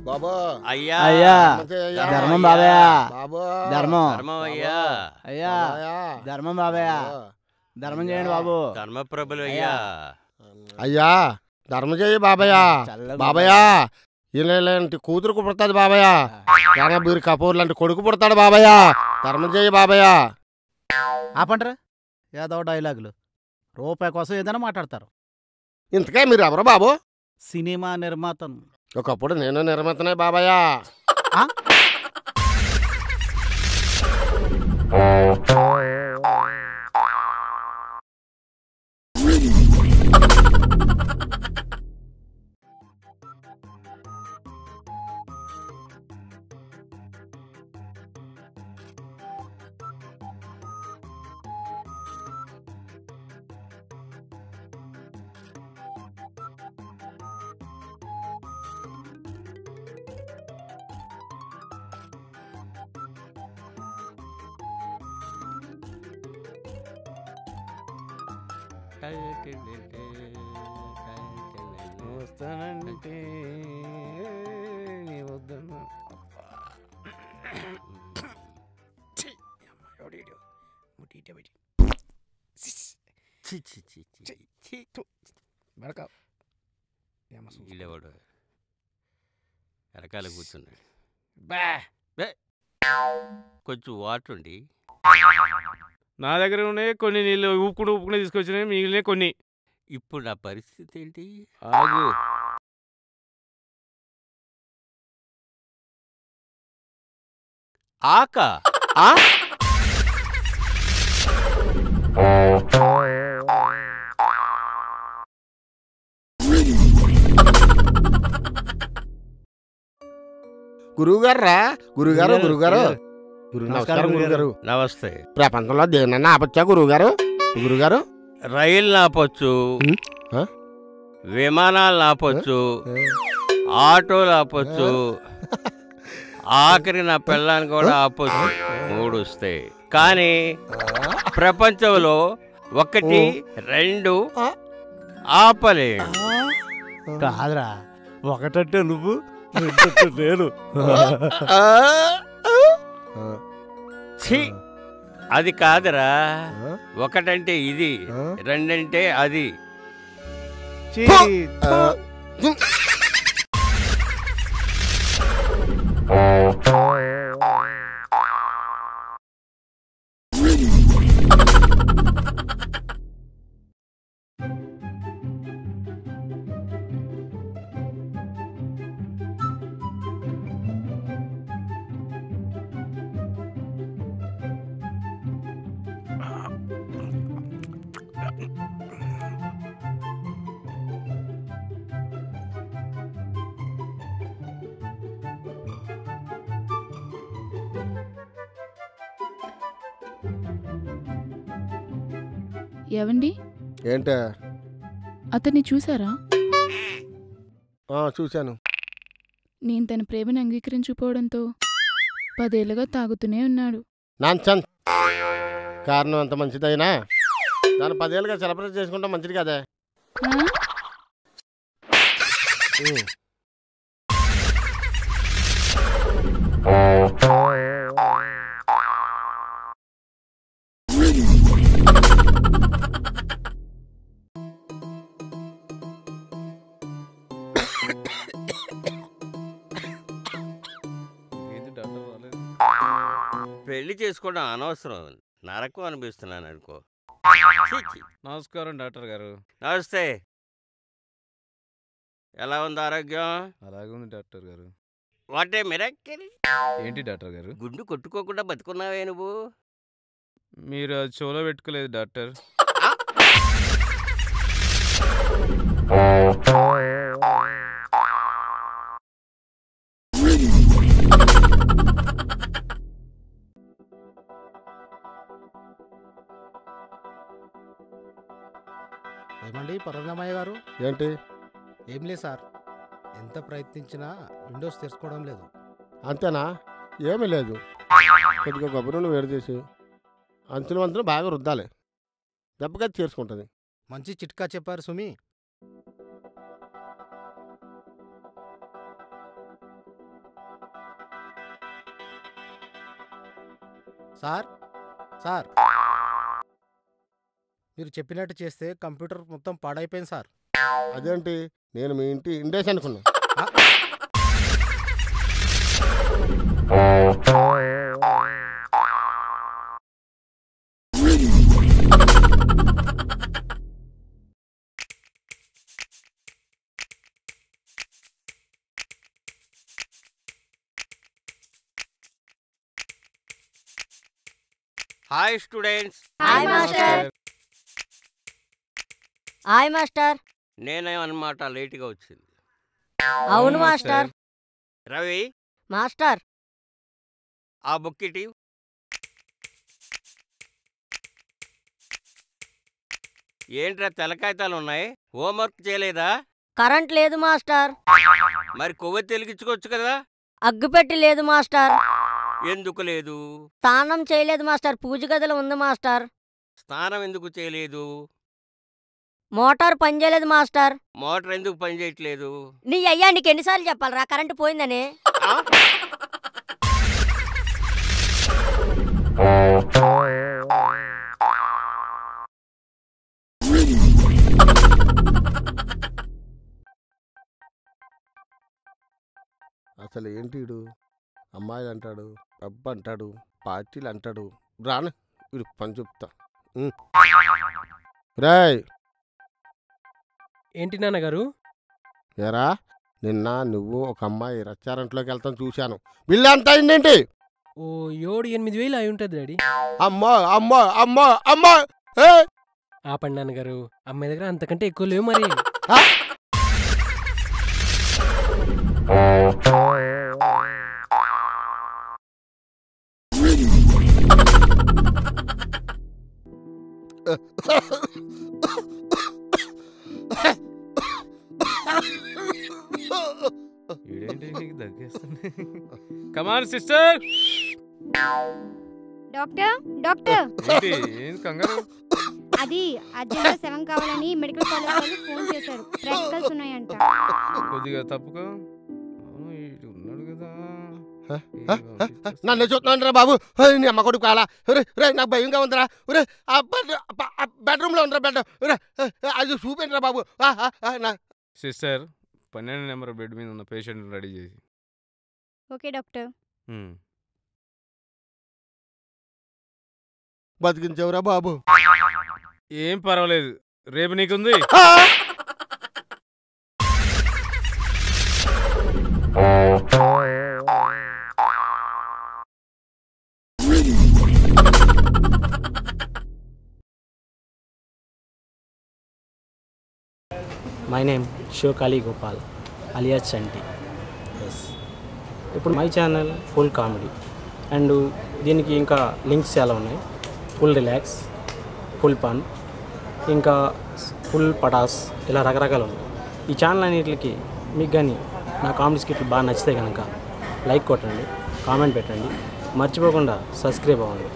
బాబా అయ్యా అయ్యా అయ్యా. ధర్మం బాబయ్యా బాబా ధర్మం ధర్మం అయ్యా అయ్యా బాబా. ధర్మం బాబయ్యా ధర్మం చేయండి బాబు ధర్మప్రభులు అయ్యా అయ్యా ధర్మ చేయి బాబయ్యా బాబయ్యా ఇలాంటి కూతురుకు పుడతాది బాబయ్యా రణబీర్ కపూర్ లాంటి కొడుకు పుడతాడు బాబయ్యా ధర్మ చేయి బాబయ్యా. ఆపండ్రా ఏదో డైలాగులు రూపాయి కోసం ఏదైనా మాట్లాడతారు. ఇంతకే మీరు ఎవరు బాబు? సినిమా నిర్మాతను. ఒకప్పుడు నేను నిర్మాతనే బాబయ్యా. ఆ? వస్తానంటే వీళ్ళెవడు వెనకాల కూర్చున్నాడు. కొంచెం వాటర్ ఉండి నా దగ్గర ఉన్నాయి కొన్ని, నీళ్ళు ఊపుకుని తీసుకొచ్చినాయి, మిగిలిన కొన్ని. ఇప్పుడు నా పరిస్థితి ఏంటి? ఆగు. ఆక గురువుగారు రా గురుగారు గురుగారు నమస్కారం గురుగారు. నమస్తే. ప్రపంచంలో దేనన్నా ఆపచ్చా గురువుగారు? గురుగారు రైలు ఆపొచ్చు, విమానాలు ఆపొచ్చు, ఆటోలు ఆపొచ్చు, ఆఖరి నా పిల్లాన్ని కూడా ఆపొచ్చు. 3 వస్తాయి. కానీ ప్రపంచంలో 1, 2 ఆపలేడు. కాదురా ఒకటంటే నువ్వు రెండంటే నేను. ఛీ, అది కాదురా. 1 అంటే ఇది, 2 అంటే అది. ఛీ, ఏవండి ఏంటే? అతన్ని చూసారా? చూశాను. నేను తన ప్రేమను అంగీకరించుకోవడంతో 10 ఏళ్లుగా తాగుతూనే ఉన్నాడు. నాన్సెన్స్. కారణం అంత మంచిదైనా దాన్ని 10 ఏళ్ళుగా సెలబ్రేట్ చేసుకుంటాం మంచిది కదే. ఆ? పెళ్లి చేసుకోవడం అనవసరం, నరకం అనిపిస్తున్నాను అనుకో. నమస్కారం డాక్టర్ గారు. నమస్తే. ఎలా ఉంది ఆరోగ్యం? అలాగే ఉంది డాక్టర్ గారు. What a miracle. ఏంటి డాక్టర్ గారు? గుండు కొట్టుకోకుండా బతుకున్నావే నువ్వు. మీరు అది చెవులో పెట్టుకోలేదు డాక్టర్. ఏమండి పరమయ్య గారు? ఏంటి? ఏం లేదు సార్, ఎంత ప్రయత్నించినా విండోస్ తెరుచుకోవడం లేదు. అంతేనా? ఏమీ లేదు, కొద్దిగా కొబ్బరి నూనె వేడి చేసి అంచులు వంతులు బాగా రుద్దాలి, దెబ్బగా చేర్చుకుంటుంది. మంచి చిట్కా చెప్పారు సుమి. సార్ సార్ మీరు చెప్పినట్టు చేస్తే కంప్యూటర్ మొత్తం పాడైపోయింది సార్. అదేంటి నేను మీ ఇంటి ఇండేసి అనుకున్నా. Hi students. Hi master. Hi master. నేనేమన్నమాట లేటుగా వచ్చింది. అవును మాస్టర్. రవి మాస్టర్. ఆ బుక్ ఇటీ. ఏంట్రా తెల్లకాయతాలు ఉన్నాయి, హోంవర్క్ చేయలేదా? కరెంట్ లేదు మాస్టర్. మరి కొవ్వొత్తి వెలిగించుకోవచ్చు కదా. అగ్గిపెట్టి లేదు మాస్టర్. ఎందుకు లేదు? స్నానం చేయలేదు మాస్టర్. పూజ గదిలో ఉంది మాస్టర్. స్నానం ఎందుకు చేయలేదు? మోటార్ పనిచేయలేదు మాస్టర్. మోటార్ ఎందుకు పని చేయట్లేదు? నీ అయ్యా నీకు ఎన్నిసార్లు చెప్పాలరా కరెంటు పోయిందని? ఆ? అసలు ఏంటి వీడు? అమ్మాయిలు అంటాడు, పబ్ అంటాడు, పార్టీలు అంటాడు. రాను వీడు పని చెప్తా. రాయ్ ఏంటి నాన్నగారు? ఏరా నిన్న నువ్వు ఒక అమ్మాయి రెస్టారెంట్లోకి వెళ్తాను చూశాను. బిల్లు ఎంత అయిందేంటి? ఓ 7-8 వేలు అయి ఉంటుంది డాడీ. అమ్మా అమ్మా అమ్మా అమ్మా! ఆపండి నాన్నగారు, అమ్మాయి దగ్గర అంతకంటే ఎక్కువ లేవు మరి. కమాన్ సిస్టర్. డాక్టర్ డాక్టర్ ఏం కంగారు? అది అర్జెంట్గా 7 కావాలని మెడికల్ కాలేజ్ వాళ్ళు ఫోన్ చేశారు. ప్రాక్టికల్స్ ఉన్నాయంట. కొద్దిగా తప్పుకో. ఉన్నాడు కదా. నన్ను చూస్తున్నాను రా బాబు. నీ అమ్మ కొడుకు కాలా రే, నాకు భయంగా ఉందిరా. రే బెడ్రూమ్లో ఉందిరా బెడ్. అది చూపేంటిరా బాబు. సిస్టర్ 12 నెంబర్ బెడ్ మీద ఉన్న పేషెంట్ రెడీ చేసి. Okay doctor. బతికించవురా బాబు. ఏం పర్వాలేదు, రేపు నీకుంది. My name Shivakali Gopal alias Chanti. Yes, ఇప్పుడు my channel full comedy and దీనికి ఇంకా లింక్స్ చాలా ఉన్నాయి. ఫుల్ రిలాక్స్, ఫుల్ ఫన్, ఇంకా ఫుల్ పటాస్, ఇలా రకరకాలు ఉన్నాయి. ఈ ఛానల్ అన్నిటికి మీకు కానీ నా కామెడీ స్కిట్లు బాగా నచ్చితే కనుక లైక్ కొట్టండి, కామెంట్ పెట్టండి, మర్చిపోకుండా సబ్స్క్రైబ్ అవ్వండి.